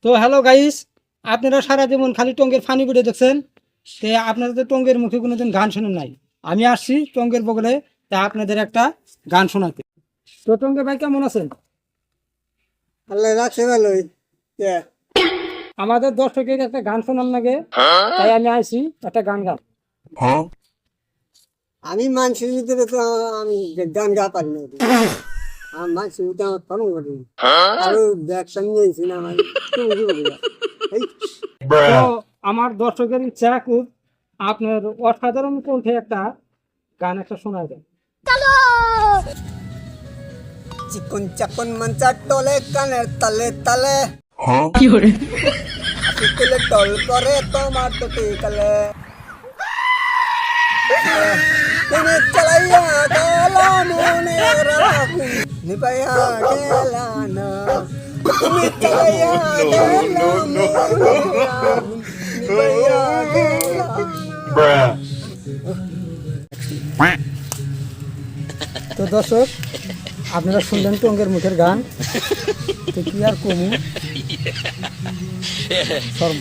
তো hello guys, আপনারা সারা জীবন খালি টঙ্গের ফানি ভিডিও দেখছেন। তে আপনারা তো টঙ্গের মুখে কোনোদিন গান শোনেন নাই। আমি আসছি টঙ্গের বগলে, তা আপনাদের একটা গান শোনাতে। তো টঙ্গে ভাই কেমন আছেন? আল্লাহ রাখছে ভালোই। আমাদের দর্শকের একটা গান শোনান লাগে, তাই আমি আইছি একটা গান গান। আমি মানুষের ভিতরে তো আমি গান গা পারি না। আমার মানুষের ভিতরে আমার কম করি আরো ব্যবসা নিয়েছি না আমার তো আমার দর্শকের ইচ্ছা খুব আপনার অসাধারণ কণ্ঠে একটা গান একটা শোনা যায়। চিকন চাকন মঞ্চার টলে কানের তালে তালে তুলে টল করে তোমার তো টিকালে তুমি চালাইয়া গেলা মনে রাখুন নিপাইয়া গেলা না তুমি চালাইয়া গেলা মনে রাখুন নিপাইয়া গেলা। তো দর্শক, আপনারা শুনলেন টঙ্গের মুখের গান। তো কি আর কমু সর্ব